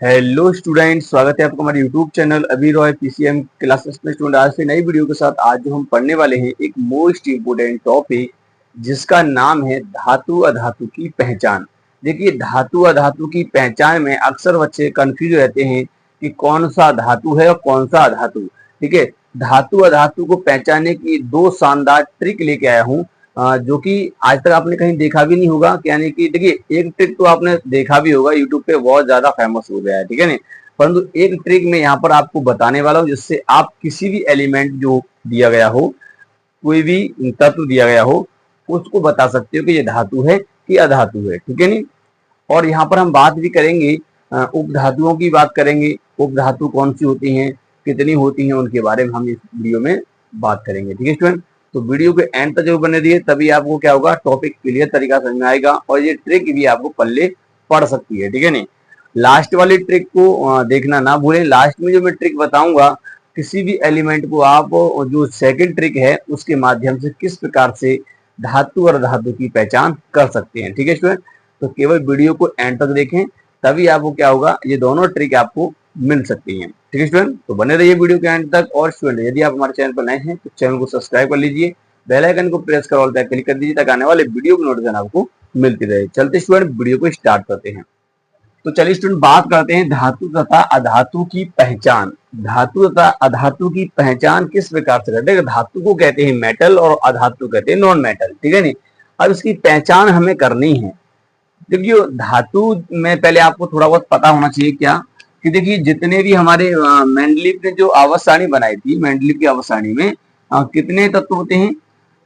Hello student, स्वागत है आपका हमारे यूट्यूब चैनल अभी रॉय पीसीएम क्लासेस में। स्टूडेंट, आज से नई वीडियो के साथ आज जो हम पढ़ने वाले हैं एक मोस्ट इम्पोर्टेंट टॉपिक जिसका नाम है धातु अधातु की पहचान। देखिए, धातु अधातु की पहचान में अक्सर बच्चे कंफ्यूज रहते हैं कि कौन सा धातु है और कौन सा अधातु। ठीक है, धातु अधातु को पहचानने की दो शानदार ट्रिक लेके आया हूँ, जो कि आज तक आपने कहीं देखा भी नहीं होगा। यानी कि देखिए, एक ट्रिक तो आपने देखा भी होगा, यूट्यूब पे बहुत ज्यादा फेमस हो गया है, ठीक है नहीं, परंतु एक ट्रिक मैं यहाँ पर आपको बताने वाला हूँ जिससे आप किसी भी एलिमेंट जो दिया गया हो, कोई भी तत्व दिया गया हो, उसको बता सकते हो कि ये धातु है कि अधातु है, ठीक है नहीं। और यहाँ पर हम बात भी करेंगे, उपधातुओं की बात करेंगे। उपधातु कौन सी होती हैं, कितनी होती हैं, उनके बारे में हम इस वीडियो में बात करेंगे, ठीक है स्टूडेंट। तो वीडियो के एंड तक जरूर बने रहिए, तभी आपको क्या होगा, टॉपिक क्लियर तरीका समझ में आएगा और ये ट्रिक भी आपको पल्ले पड़ सकती है, ठीक है नहीं। लास्ट वाली ट्रिक को देखना ना भूलें। लास्ट में जो मैं ट्रिक बताऊंगा, किसी भी एलिमेंट को आप जो सेकंड ट्रिक है उसके माध्यम से किस प्रकार से धातु और धातु की पहचान कर सकते हैं, ठीक है स्टूडेंट। तो केवल वीडियो को एंड तक देखें, तभी आपको क्या होगा, ये दोनों ट्रिक आपको मिल सकती हैं, ठीक है स्टूडेंट। तो बने रहिए वीडियो के एंड तक। और स्टूडेंट, यदि आप हमारे चैनल पर नए हैं तो चैनल को सब्सक्राइब कर लीजिए, बेल आइकन को प्रेस कर ऑल पे क्लिक कर दीजिए ताकि आने वाले वीडियो की नोटिफिकेशन आपको मिलती रहे। चलते स्टूडेंट, वीडियो को स्टार्ट करते हैं। तो चलिए स्टूडेंट, बात करते हैं धातु तथा अधातु की पहचान। धातु तथा अधातु की पहचान किस प्रकार से करते हैं। धातु को कहते हैं मेटल और अधातु कहते हैं नॉन मेटल, ठीक है नहीं। अब इसकी पहचान हमें करनी है। देखिए, धातु में पहले आपको थोड़ा बहुत पता होना चाहिए क्या, कि देखिए जितने भी हमारे मेंडलीव ने जो आवर्त सारणी बनाई थी, मेंडलीव की आवर्त सारणी में कितने तत्व होते हैं,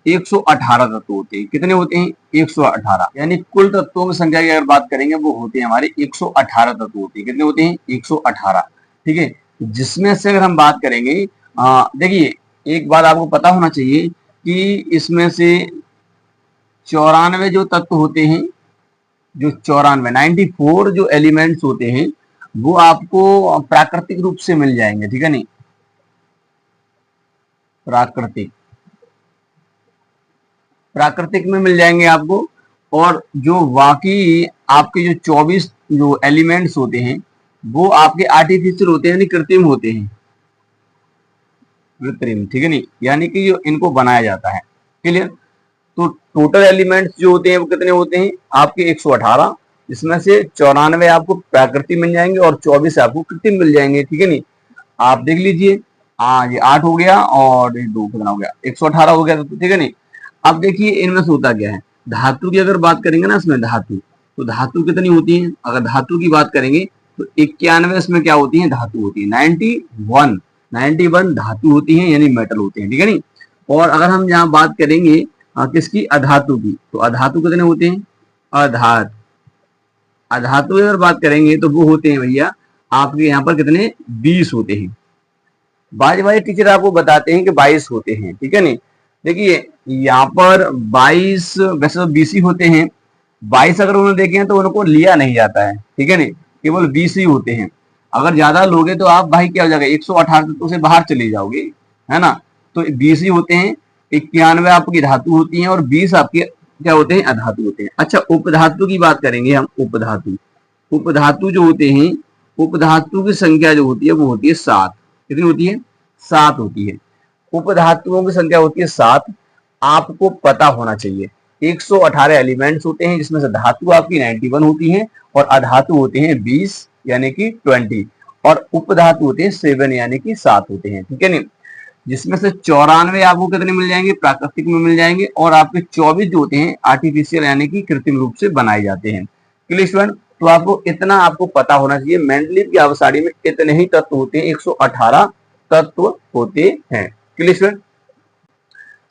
118 तत्व होते हैं। कितने होते हैं, 118। यानी कुल तत्वों की संख्या की अगर बात करेंगे, वो होते हैं हमारे 118 तत्व होते हैं। कितने होते हैं, 118, ठीक है। जिसमें से अगर हम बात करेंगे, देखिए एक बात आपको पता होना चाहिए कि इसमें से 94 जो तत्व होते हैं, जो 94 94 जो एलिमेंट्स होते हैं, वो आपको प्राकृतिक रूप से मिल जाएंगे, ठीक है नहीं। प्राकृतिक प्राकृतिक में मिल जाएंगे आपको। और जो बाकी आपके जो 24 जो एलिमेंट्स होते हैं, वो आपके आर्टिफिशियल होते हैं, यानी कृत्रिम होते हैं, कृत्रिम, ठीक है नहीं। यानी कि जो इनको बनाया जाता है, क्लियर। तो टोटल एलिमेंट्स जो होते हैं वो कितने होते हैं, आपके 118। इसमें से 94 आपको प्राकृतिक मिल जाएंगे और 24 आपको कृत्रिम मिल जाएंगे, ठीक है नहीं। आप देख लीजिए, ये 8 हो गया और ये 2 कितना हो गया, 118 हो गया, ठीक है नहीं। अब देखिए इनमें से होता क्या है, धातु की अगर बात करेंगे ना, इसमें धातु, तो धातु कितनी होती है, अगर धातु की बात करेंगे तो 91 इसमें क्या होती है, धातु होती है। 91 धातु होती है, यानी मेटल होते हैं, ठीक है नहीं। और अगर हम यहाँ बात करेंगे किसकी, अधातु की, तो अधातु कितने होते हैं, अधातु की अगर बात करेंगे तो वो होते हैं भैया आपके यहाँ पर कितने, 20 होते हैं। बाज टीचर आपको बताते हैं कि 22 होते हैं, ठीक है नहीं। देखिए यहाँ पर 22, वैसे तो 20 ही होते हैं। 22 अगर उन्होंने देखे हैं तो उनको लिया नहीं जाता है, ठीक है नहीं, केवल 20 ही होते हैं। अगर ज्यादा लोगे तो आप भाई क्या हो जाएगा, 118 तत्वों से बाहर चले जाओगे, है ना। तो 20 ही होते हैं। 91 आपकी धातु होती है और 20 आपके क्या होते हैं, अधातु होते हैं। अच्छा, उपधातु की बात करेंगे हम। उपधातु जो होते हैं, उपधातु की संख्या जो होती है वो होती है 7। कितनी होती है, 7 होती है। उपधातुओं की संख्या होती है 7। आपको पता होना चाहिए 118 एलिमेंट्स होते हैं, जिसमें से धातु आपकी 91 होती है और अधातु होते हैं 20 यानी कि 20, और उपधातु होते हैं 7 यानी कि 7 होते हैं, ठीक है नहीं। जिसमें से 94 आपको कितने मिल जाएंगे, प्राकृतिक में मिल जाएंगे, और आपके 24 जो होते हैं आर्टिफिशियल यानी कि कृत्रिम रूप से बनाए जाते हैं। क्लियर स्टूडेंट, तो आपको इतना आपको पता होना चाहिए, मेंडलीव की आवर्त सारणी में इतने ही तत्व होते हैं, 118 तत्व होते हैं। क्लियर स्टूडेंट,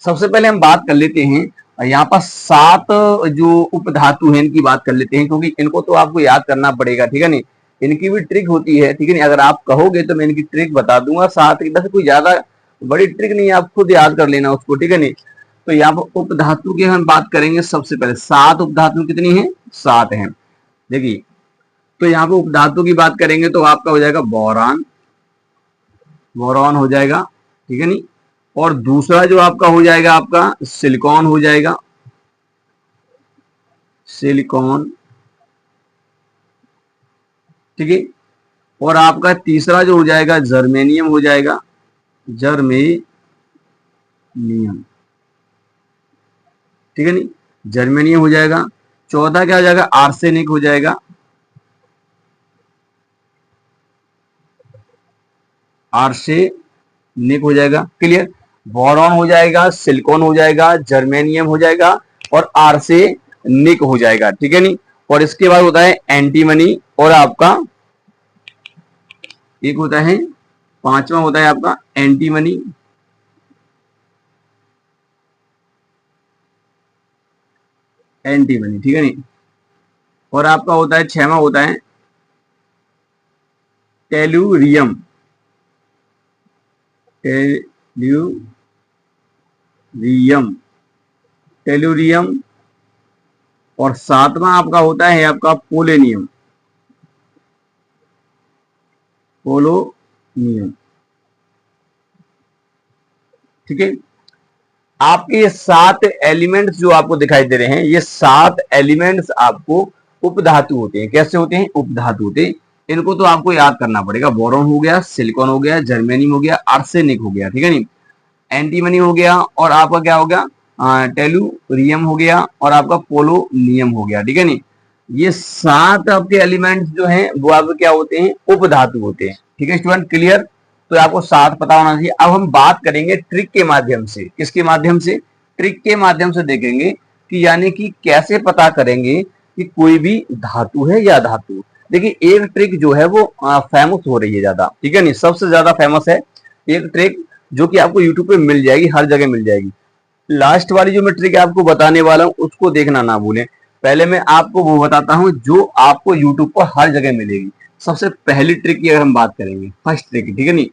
सबसे पहले हम बात कर लेते हैं यहाँ पर 7 जो उपधातु हैं इनकी बात कर लेते हैं, क्योंकि इनको तो आपको याद करना पड़ेगा, ठीक है नहीं। इनकी भी ट्रिक होती है, ठीक है नहीं। अगर आप कहोगे तो मैं इनकी ट्रिक बता दूंगा, 7 की बस कोई ज्यादा बड़ी ट्रिक नहीं है, आप खुद याद कर लेना उसको, ठीक है नहीं। तो यहाँ पर उपधातु की हम बात करेंगे। सबसे पहले 7 उपधातु कितनी है, 7 है। देखिए, तो यहाँ पे उपधातु की बात करेंगे तो आपका हो जाएगा बोरान, बोरॉन हो जाएगा, ठीक है नहीं। और दूसरा जो आपका हो जाएगा, आपका सिलिकॉन हो जाएगा, सिलिकॉन, ठीक है। और आपका तीसरा जो हो जाएगा जर्मेनियम हो जाएगा, जर्मेनियम, ठीक है नहीं, जर्मेनियम हो जाएगा। चौथा क्या हो जाएगा, आर्सेनिक हो जाएगा, आर्सेनिक हो जाएगा, क्लियर। बोरॉन हो जाएगा, सिलिकॉन हो जाएगा, जर्मेनियम हो जाएगा और आर्सेनिक हो जाएगा, ठीक है नहीं। और इसके बाद होता है एंटीमनी, और आपका एक होता है, पांचवा होता है आपका एंटीमनी, एंटीमनी, ठीक है नहीं। और आपका होता है छठवां होता है टेलुरियम, टेलुरियम, टेलुरियम। और सातवां आपका होता है आपका पोलेनियम, पोलोनियम, ठीक है। आपके ये 7 एलिमेंट्स जो आपको दिखाई दे रहे हैं, ये 7 एलिमेंट्स आपको उपधातु होते हैं। कैसे होते हैं, उपधातु होते हैं। इनको तो आपको याद करना पड़ेगा। बोरॉन हो गया, सिलिकॉन हो गया, जर्मेनियम हो गया, आर्सेनिक हो गया, ठीक है नहीं, एंटीमनी हो गया, और आपका क्या हो गया, टेलुरियम हो गया, और आपका पोलोनियम हो गया, ठीक है नहीं। ये 7 आपके एलिमेंट्स जो हैं वो आपके क्या होते हैं, उपधातु होते हैं, ठीक है स्टूडेंट, क्लियर। तो आपको 7 पता होना चाहिए। अब हम बात करेंगे ट्रिक के माध्यम से। किसके माध्यम से, ट्रिक के माध्यम से देखेंगे कि यानी कि कैसे पता करेंगे कि कोई भी धातु है या धातु। देखिए एक ट्रिक जो है वो फेमस हो रही है ज्यादा, ठीक है नहीं, सबसे ज्यादा फेमस है एक ट्रिक जो कि आपको यूट्यूब पे मिल जाएगी, हर जगह मिल जाएगी। लास्ट वाली जो मैं ट्रिक आपको बताने वाला हूं उसको देखना ना भूलें। पहले मैं आपको वो बताता हूं जो आपको यूट्यूब पर हर जगह मिलेगी। सबसे पहली ट्रिक की अगर हम बात करेंगे, फर्स्ट ट्रिक, ठीक है नहीं,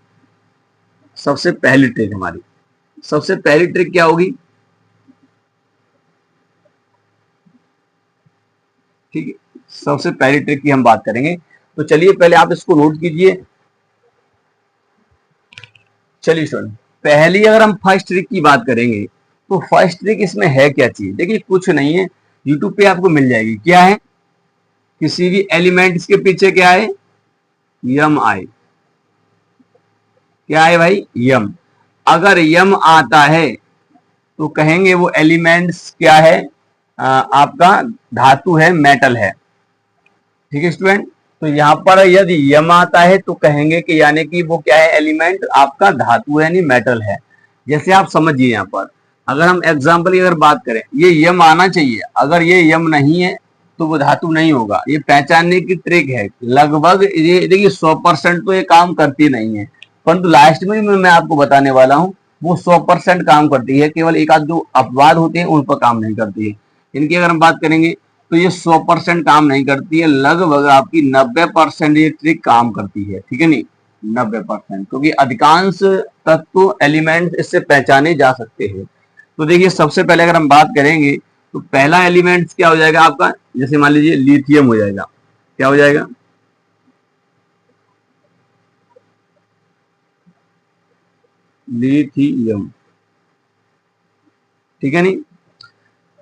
सबसे पहली ट्रिक हमारी, सबसे पहली ट्रिक क्या होगी, ठीक है, सबसे पहली ट्रिक की हम बात करेंगे। तो चलिए पहले आप इसको नोट कीजिए। चलिए सुन, पहली अगर हम फर्स्ट ट्रिक की बात करेंगे तो फर्स्ट ट्रिक इसमें है क्या चीज, देखिए कुछ नहीं है, यूट्यूब पे आपको मिल जाएगी। क्या है, किसी भी एलिमेंट्स के पीछे क्या है, यम आए, क्या है भाई, यम। अगर यम आता है तो कहेंगे वो एलिमेंट्स क्या है, आपका धातु है, मेटल है, ठीक है स्टूडेंट। तो यहाँ पर यदि यम आता है तो कहेंगे कि यानी कि वो क्या है, एलिमेंट आपका धातु है, नहीं मेटल है। जैसे आप समझिए यहाँ पर, अगर हम एग्जाम्पल की अगर बात करें, ये यम आना चाहिए, अगर ये यम नहीं है तो वो धातु नहीं होगा। ये पहचानने की ट्रिक है। लगभग ये देखिए 100% तो ये काम करती नहीं है, परंतु लास्ट में मैं आपको बताने वाला हूँ वो 100% काम करती है। केवल एक आध जो अपवाद होते हैं उन पर काम नहीं करती है। इनकी अगर हम बात करेंगे तो ये 100% काम नहीं करती है, लगभग आपकी 90% ये ट्रिक काम करती है, ठीक है नहीं, 90%, क्योंकि अधिकांश तत्व एलिमेंट इससे पहचाने जा सकते हैं। तो देखिए सबसे पहले अगर हम बात करेंगे तो पहला एलिमेंट क्या हो जाएगा आपका, जैसे मान लीजिए लिथियम हो जाएगा। क्या हो जाएगा, लिथियम, ठीक है नहीं,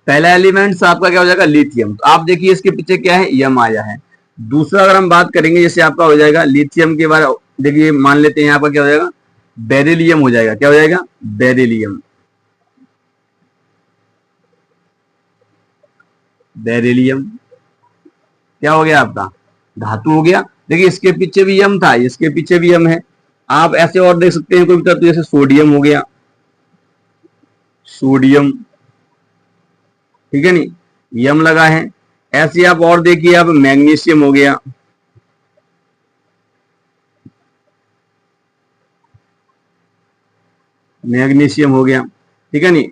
पहला एलिमेंट आपका क्या हो जाएगा, लिथियम। तो आप देखिए इसके पीछे क्या है, यम आया है। दूसरा अगर हम बात करेंगे, जैसे आपका हो जाएगा लिथियम के बाद, देखिए मान लेते हैं आपका क्या हो जाएगा, बेरिलियम हो जाएगा। क्या हो जाएगा, बेरिलियम, बेरिलियम क्या हो गया आपका, धातु हो गया। देखिए इसके पीछे भी यम था, इसके पीछे भी यम है। आप ऐसे और देख सकते हैं कोई भी तत्व, जैसे सोडियम हो गया, सोडियम, ठीक है नहीं, यम लगा है। ऐसे आप और देखिए, आप मैग्नीशियम हो गया, मैग्नीशियम हो गया, ठीक है नहीं।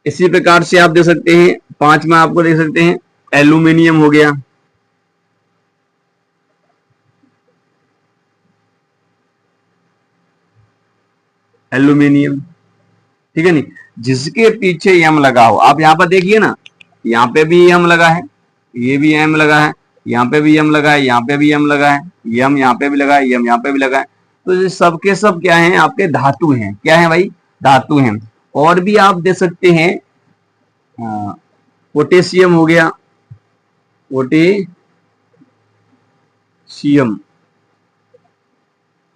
इसी प्रकार से आप देख सकते हैं, पांचवा आपको देख सकते हैं एल्यूमिनियम हो गया, एल्यूमिनियम, ठीक है नहीं, जिसके पीछे यम लगा हो। आप यहाँ पर देखिए ना, यहाँ पे भी यम लगा है, ये भी यम लगा है, यहाँ पे भी यम लगा है, यहाँ पे भी यम लगा है, यम यहाँ पे भी लगा है, यम यहाँ पे भी लगा है। तो ये सबके सब क्या है, आपके धातु हैं। क्या है भाई, धातु हैं। और भी आप दे सकते हैं, पोटेशियम हो गया, पोटेशियम,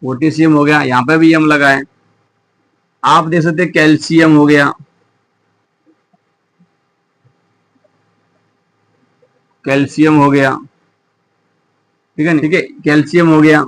पोटेशियम हो गया, यहाँ पे भी यम लगा है। आप देख सकते हैं कैल्शियम हो गया, कैल्शियम हो गया, ठीक है, ठीक है, कैल्शियम हो गया।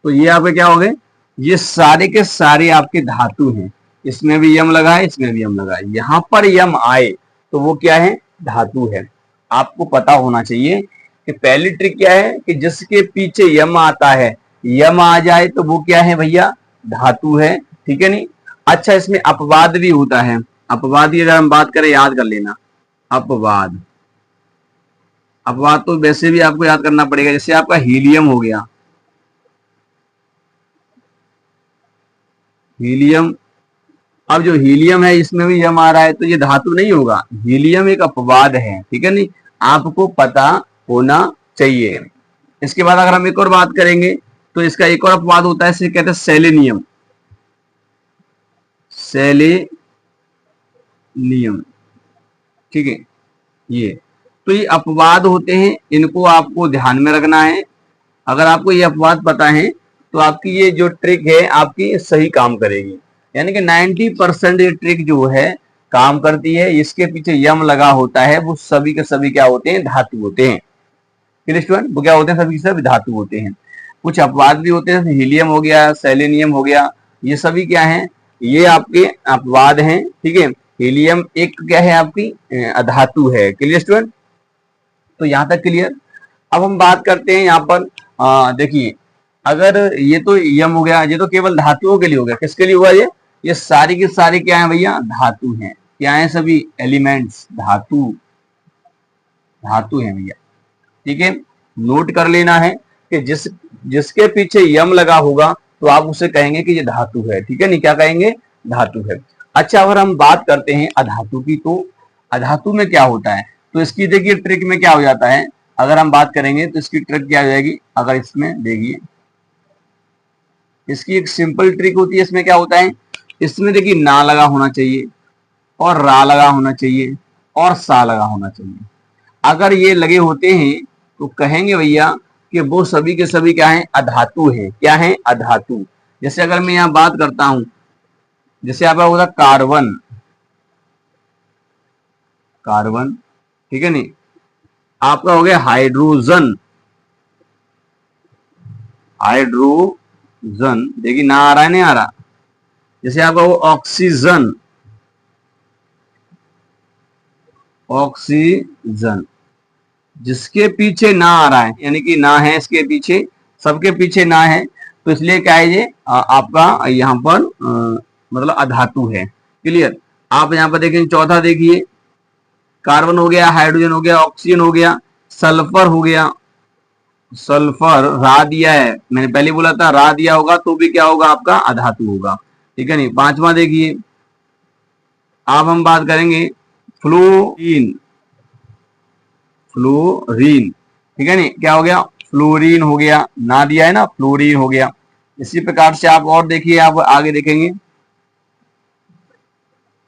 तो ये आपके क्या हो गए, ये सारे के सारे आपके धातु हैं। इसमें भी यम लगा है, इसमें भी यम लगा है। यहां पर यम आए तो वो क्या है, धातु है। आपको पता होना चाहिए कि पहली ट्रिक क्या है कि जिसके पीछे यम आता है, यम आ जाए तो वो क्या है भैया, धातु है, ठीक है नहीं। अच्छा, इसमें अपवाद भी होता है। अपवाद की अगर हम बात करें, याद कर लेना, अपवाद। अपवाद तो वैसे भी आपको याद करना पड़ेगा। जैसे आपका हीलियम हो गया, हीलियम, अब जो हीलियम है इसमें भी यम आ रहा है तो ये धातु नहीं होगा, हीलियम एक अपवाद है, ठीक है नहीं, आपको पता होना चाहिए। इसके बाद अगर हम एक और बात करेंगे तो इसका एक और अपवाद होता है, इसे कहते हैं सेलेनियम। सेलेनियम, ठीक है, ये तो ये अपवाद होते हैं, इनको आपको ध्यान में रखना है। अगर आपको ये अपवाद पता है तो आपकी ये जो ट्रिक है आपकी सही काम करेगी। यानी कि 90% ये ट्रिक जो है काम करती है। इसके पीछे यम लगा होता है, वो सभी के सभी क्या होते हैं, धातु होते हैं। क्लियर स्टूडेंट, वो क्या होते हैं, सभी के सभी धातु होते हैं। कुछ अपवाद भी होते हैं, हीलियम हो गया, सेलेनियम हो गया, ये सभी क्या है, ये आपके अपवाद हैं, ठीक है। हीलियम एक क्या है, आपकी अधातु है। क्लियर स्टूडेंट, तो यहां तक क्लियर। अब हम बात करते हैं यहाँ पर, देखिए, अगर ये तो यम हो गया, ये तो केवल धातुओं के लिए हो गया। किसके लिए हुआ ये सारी की सारी क्या है भैया, धातु हैं। क्या है, सभी एलिमेंट्स धातु, धातु है भैया, ठीक है। नोट कर लेना है कि जिसके पीछे यम लगा होगा तो आप उसे कहेंगे कि ये धातु है, ठीक है नहीं, क्या कहेंगे, धातु है। अच्छा, अगर हम बात करते हैं अधातु की, तो अधातु में क्या होता है, तो इसकी देखिए ट्रिक में क्या हो जाता है, अगर हम बात करेंगे तो इसकी ट्रिक क्या हो जाएगी। अगर इसमें देखिए, इसकी एक सिंपल ट्रिक होती है। इसमें क्या होता है, इसमें देखिए ना लगा होना चाहिए, और रा लगा होना चाहिए, और सा लगा होना चाहिए। अगर ये लगे होते हैं तो कहेंगे भैया कि वो सभी के सभी क्या है, अधातु है। क्या है, अधातु। जैसे अगर मैं यहां बात करता हूं, जैसे आपका होता कार्बन, कार्बन, ठीक है नहीं, आपका हो गया हाइड्रोजन, हाइड्रोजन, देखिए ना आ रहा है, नहीं आ रहा। जैसे आपका वो ऑक्सीजन, ऑक्सीजन, जिसके पीछे ना आ रहा है, यानी कि ना है इसके पीछे, सबके पीछे ना है, तो इसलिए क्या है ये आपका यहाँ पर मतलब अधातु है। क्लियर। आप यहाँ पर देखें, चौथा देखिए, कार्बन हो गया, हाइड्रोजन हो गया, ऑक्सीजन हो गया, सल्फर हो गया, सल्फर रा दिया है, मैंने पहले बोला था रा दिया होगा तो भी क्या होगा, आपका अधातु होगा, ठीक है नहीं। पांचवा देखिए, अब हम बात करेंगे फ्लोरीन, फ्लोरीन, ठीक है नहीं, क्या हो गया, फ्लोरीन हो गया, ना दिया है ना, फ्लोरीन हो गया। इसी प्रकार से आप और देखिए, आप आगे देखेंगे,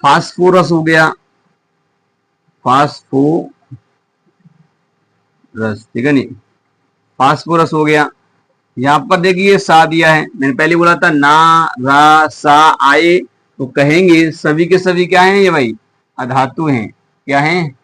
फास्फोरस हो गया, फास्फोरस, ठीक है नहीं, फास्फोरस हो गया। यहां पर देखिए सा दिया है, मैंने पहले बोला था ना रा सा आए तो कहेंगे सभी के सभी क्या हैं ये भाई, अधातु हैं। क्या हैं,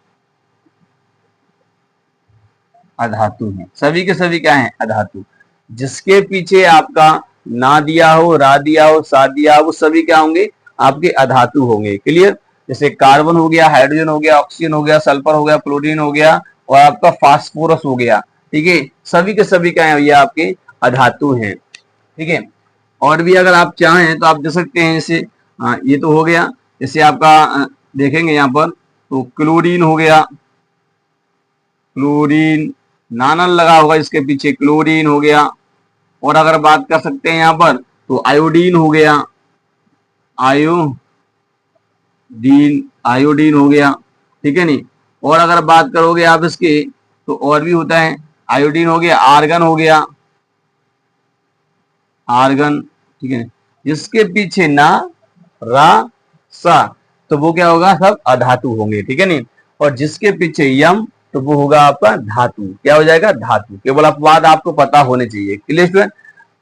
अधातु हैं, सभी के सभी क्या हैं, अधातु। जिसके पीछे आपका ना दिया हो, रा दिया हो, सा दिया हो, वो सभी क्या होंगे, आपके अधातु होंगे। क्लियर। जैसे कार्बन हो गया, हाइड्रोजन हो गया, ऑक्सीजन हो गया, सल्फर हो गया, क्लोरीन हो गया, और आपका फास्फोरस हो गया, ठीक है, सभी के सभी क्या है भैया, आपके अधातु हैं, ठीक है। और भी अगर आप चाहें तो आप दे सकते हैं, जैसे ये तो हो गया। जैसे आपका देखेंगे यहाँ पर, तो क्लोरीन हो गया, क्लोरीन, नानल लगा होगा इसके पीछे, क्लोरीन हो गया। और अगर बात कर सकते हैं यहाँ पर, तो आयोडीन हो गया, आयोडीन, आयोडीन हो गया, ठीक है नहीं। और अगर बात करोगे आप इसके, तो और भी होता है, आयोडीन हो गया, आर्गन हो गया, आर्गन, ठीक है। जिसके पीछे ना रा सा तो वो क्या होगा, सब अधातु होंगे, ठीक है नहीं। और जिसके पीछे यम तो वो होगा आपका धातु। क्या हो जाएगा, धातु। केवल अपवाद आपको पता होने चाहिए। Clear student.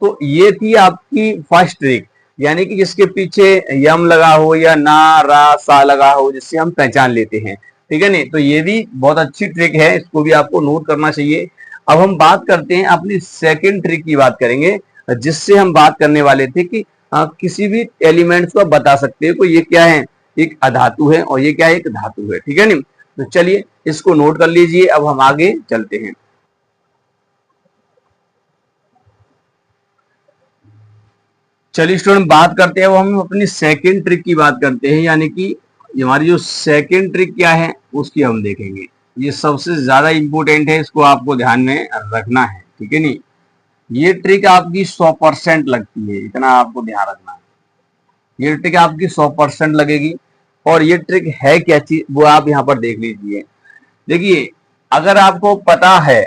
तो ये थी आपकी फर्स्ट ट्रिक, यानी कि जिसके पीछे यम लगा हो या ना रा सा लगा हो, जिससे हम पहचान लेते हैं। ठीक है नहीं, तो ये भी बहुत अच्छी ट्रिक है, इसको भी आपको नोट करना चाहिए। अब हम बात करते हैं अपनी सेकंड ट्रिक की बात करेंगे, जिससे हम बात करने वाले थे कि किसी भी एलिमेंट्स को आप बता सकते हो ये क्या है, एक अधातु है और ये क्या है, एक धातु है। ठीक है नहीं, तो चलिए इसको नोट कर लीजिए। अब हम आगे चलते हैं। चलिए स्टूडेंट बात करते हैं, वो हम अपनी सेकंड ट्रिक की बात करते हैं, यानी कि हमारी जो सेकंड ट्रिक क्या है उसकी हम देखेंगे। ये सबसे ज्यादा इंपॉर्टेंट है, इसको आपको ध्यान में रखना है। ठीक है नहीं, ये ट्रिक आपकी 100% लगती है, इतना आपको ध्यान रखना है। ये ट्रिक आपकी 100% लगेगी। और ये ट्रिक है क्या चीज, वो आप यहाँ पर देख लीजिए। देखिए, अगर आपको पता है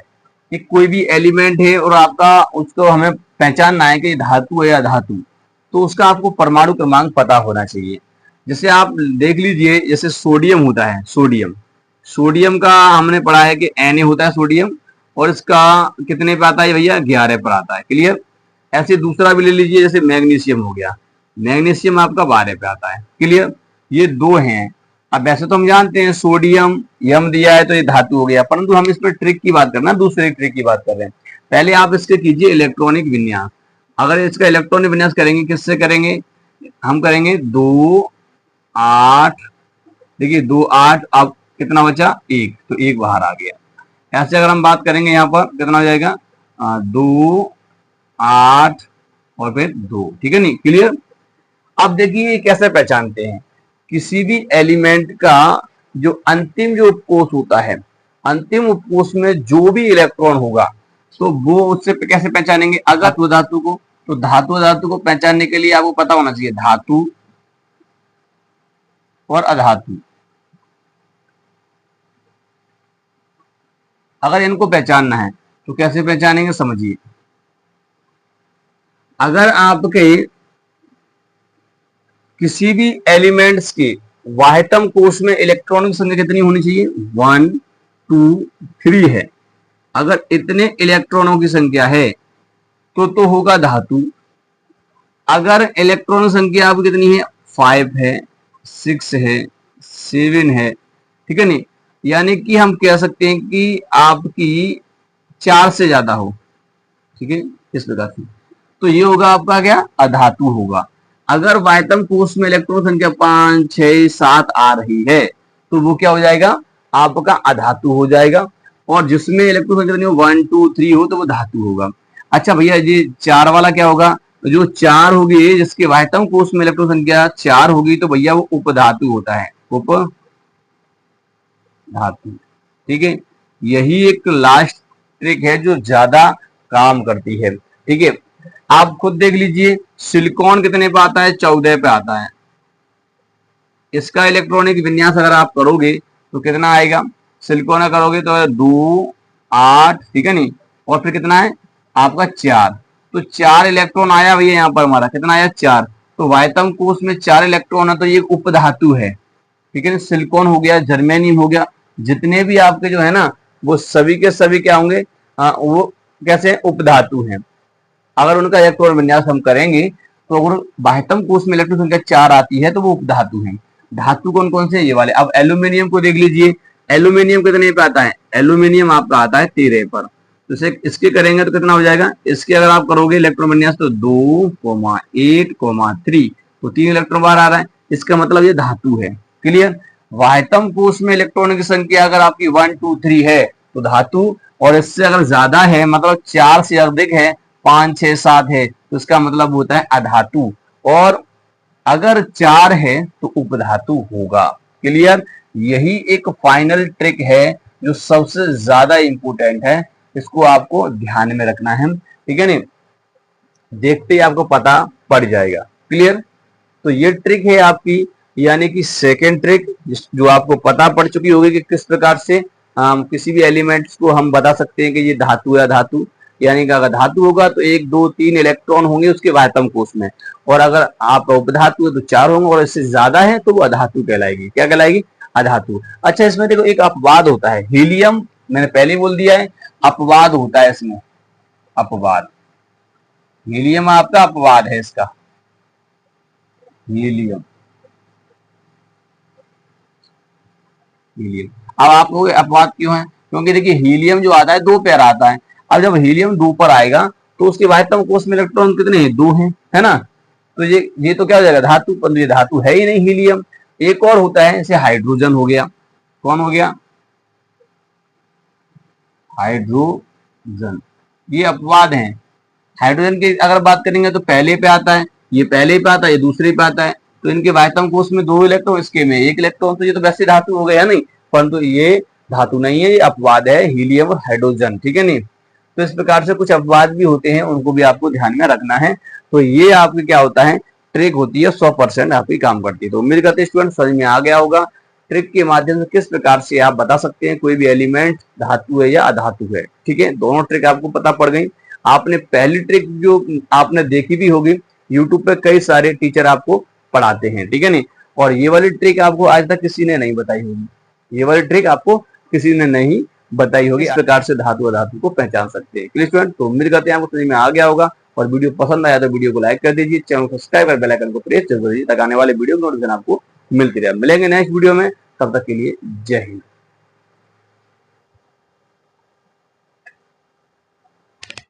कि कोई भी एलिमेंट है और आपका उसको हमें पहचानना है कि धातु है या धातु, तो उसका आपको परमाणु क्रमांक पता होना चाहिए। जैसे आप देख लीजिए, जैसे सोडियम होता है, सोडियम सोडियम का हमने पढ़ा है कि Na होता है सोडियम, और इसका कितने पे आता है भैया, 11 पर आता है। क्लियर। ऐसे दूसरा भी ले लीजिए, जैसे मैग्नीशियम हो गया, मैग्नीशियम आपका 12 पे आता है। क्लियर। ये दो हैं। अब वैसे तो हम जानते हैं सोडियम यम दिया है तो ये धातु हो गया, परंतु हम इस पर ट्रिक की बात करना, दूसरे ट्रिक की बात कर रहे हैं। पहले आप इसके कीजिए इलेक्ट्रॉनिक विन्यास। अगर इसका इलेक्ट्रॉनिक विन्यास करेंगे, किससे करेंगे, हम करेंगे 2 8। देखिए 2 8, अब कितना बचा, 1, तो 1 बाहर आ गया। ऐसे अगर हम बात करेंगे यहाँ पर कितना हो जाएगा, 2 8 और फिर 2। ठीक है नहीं, क्लियर। अब देखिए कैसे पहचानते हैं किसी भी एलिमेंट का जो अंतिम जो उपकोष होता है, अंतिम उपकोष में जो भी इलेक्ट्रॉन होगा तो वो उससे कैसे पहचानेंगे। अगर तो धातु को, तो धातु को पहचानने के लिए आपको पता होना चाहिए धातु और अधातु। अगर इनको पहचानना है तो कैसे पहचानेंगे, समझिए। अगर आपके किसी भी एलिमेंट्स के वाहितम कोश में इलेक्ट्रॉनों की संख्या कितनी होनी चाहिए, 1 2 3 है। अगर इतने इलेक्ट्रॉनों की संख्या है तो होगा धातु। अगर इलेक्ट्रॉन संख्या आपकी कितनी है, 5 है, 6 है, 7 है, ठीक है नहीं, यानी कि हम कह सकते हैं कि आपकी 4 से ज्यादा हो। ठीक है, इस प्रकार से, तो ये होगा आपका क्या, अधातु होगा। अगर वायतम कोश में इलेक्ट्रॉन संख्या 5 6 7 आ रही है तो वो क्या हो जाएगा, आपका अधातु हो जाएगा। और जिसमें इलेक्ट्रॉन संख्या नहीं हो, 1 2 3 हो, तो वो धातु होगा। अच्छा भैया, ये 4 वाला क्या होगा, जो 4 होगी, जिसके वायतम कोश में इलेक्ट्रॉन संख्या 4 होगी, तो भैया वो उपधातु होता है, उपधातु। ठीक है, यही एक लास्ट ट्रिक है जो ज्यादा काम करती है। ठीक है, आप खुद देख लीजिए, सिलिकॉन कितने पे आता है, 14 पे आता है। इसका इलेक्ट्रॉनिक विन्यास अगर आप करोगे तो कितना आएगा, सिलिकॉन करोगे तो 2 8, ठीक है नहीं, और फिर कितना है आपका 4, तो 4 इलेक्ट्रॉन आया भैया, यहाँ पर हमारा कितना आया, 4। तो वायतम कोश में 4 इलेक्ट्रॉन है, तो ये उपधातु है। ठीक है, सिलिकॉन हो गया, जर्मेनियम हो गया, जितने भी आपके जो है ना, वो सभी के सभी क्या होंगे, वो कैसे उपधातु हैं। अगर उनका इलेक्ट्रॉन विन्यास हम करेंगे तो अगर बाह्यतम कोश में इलेक्ट्रॉन संख्या 4 आती है तो वो उपधातु है। धातु कौन कौन से, ये वाले। अब एल्यूमिनियम को देख लीजिए, एल्यूमिनियम कितने पे आता है, एल्यूमिनियम आपका आता है 13 पर। तो इसके करेंगे तो कितना हो जाएगा, इसके अगर आप करोगे इलेक्ट्रॉन विन्यास तो 2 8 3, तो 3 इलेक्ट्रॉन बाहर आ रहा है, इसका मतलब ये धातु है। क्लियर। वाह्यतम कोश में इलेक्ट्रॉन की संख्या अगर आपकी 1 2 3 है तो धातु, और इससे अगर ज्यादा है, मतलब 4 से अधिक है, 5 6 7 है, तो इसका मतलब होता है अधातु। और अगर 4 है तो उपधातु होगा। क्लियर। यही एक फाइनल ट्रिक है जो सबसे ज्यादा इंपॉर्टेंट है, इसको आपको ध्यान में रखना है। ठीक है नहीं, देखते ही आपको पता पड़ जाएगा। क्लियर। तो ये ट्रिक है आपकी, यानी कि सेकेंड ट्रिक, जो आपको पता पड़ चुकी होगी कि किस प्रकार से किसी भी एलिमेंट्स को हम बता सकते हैं कि ये धातु है धातु। यानी कि अगर धातु होगा तो 1 2 3 इलेक्ट्रॉन होंगे उसके वायतम कोश में, और अगर आप उपधातु है तो 4 होंगे, और इससे ज्यादा है तो वो अधातु कहलाएगी। क्या कहलाएगी, अधातु। अच्छा, इसमें देखो एक अपवाद होता है, हीलियम, मैंने पहले बोल दिया है, अपवाद होता है इसमें, अपवाद। हीलियम आपका अपवाद है इसका, हीलियम, हीलियम। अब आपको अपवाद क्यों है? क्योंकि देखिए हीलियम जो आता है 2 पेयर आता है। अब जब हीलियम 2 पर आएगा तो उसके वाह्यतम कोष में इलेक्ट्रॉन कितने हैं? 2 हैं, है ना। तो ये तो क्या हो जाएगा? धातु, परंतु ये धातु है ही नहीं हीलियम। एक और होता है, जैसे हाइड्रोजन हो गया। कौन हो गया? हाइड्रोजन। ये अपवाद है। हाइड्रोजन की अगर बात करेंगे तो पहले पे आता है, ये पहले पे आता है, ये दूसरे पे आता है। तो इनके वाह्यतम कोष में 2 इलेक्ट्रॉन, इसके में 1 इलेक्ट्रॉन। तो ये तो वैसे धातु हो गया नहीं, परंतु ये धातु नहीं है, ये अपवाद है, हीलियम और हाइड्रोजन, ठीक है नहीं। तो इस प्रकार से कुछ अपवाद भी होते हैं, उनको भी आपको ध्यान में रखना है। तो ये आपके क्या होता है, ट्रिक होती है, 100% आपकी काम करती है। तो उम्मीद करते हैं स्टूडेंट समझ में आ गया होगा। ट्रिक के माध्यम से किस प्रकार से आप बता सकते हैं कोई भी एलिमेंट धातु है या अधातु है, ठीक है। दोनों ट्रिक आपको पता पड़ गई। आपने पहली ट्रिक जो आपने देखी भी होगी, यूट्यूब पे कई सारे टीचर आपको पढ़ाते हैं, ठीक है नहीं। और ये वाली ट्रिक आपको आज तक किसी ने नहीं बताई होगी, ये वाली ट्रिक आपको किसी ने नहीं बताई होगी। इस प्रकार से धातु अधातु को पहचान सकते हैं। स्टूडेंट तो उम्मीद करते हैं आपको समझ में आ गया होगा। और वीडियो पसंद आया तो वीडियो को लाइक कर दीजिए, चैनल को सब्सक्राइब कर बेल आइकन को प्रेस जरूर कीजिए ताकि आने वाले वीडियो नोटिफिकेशन आपको मिलती रहे। मिलेंगे नेक्स्ट वीडियो में, तब तक के लिए जय हिंद।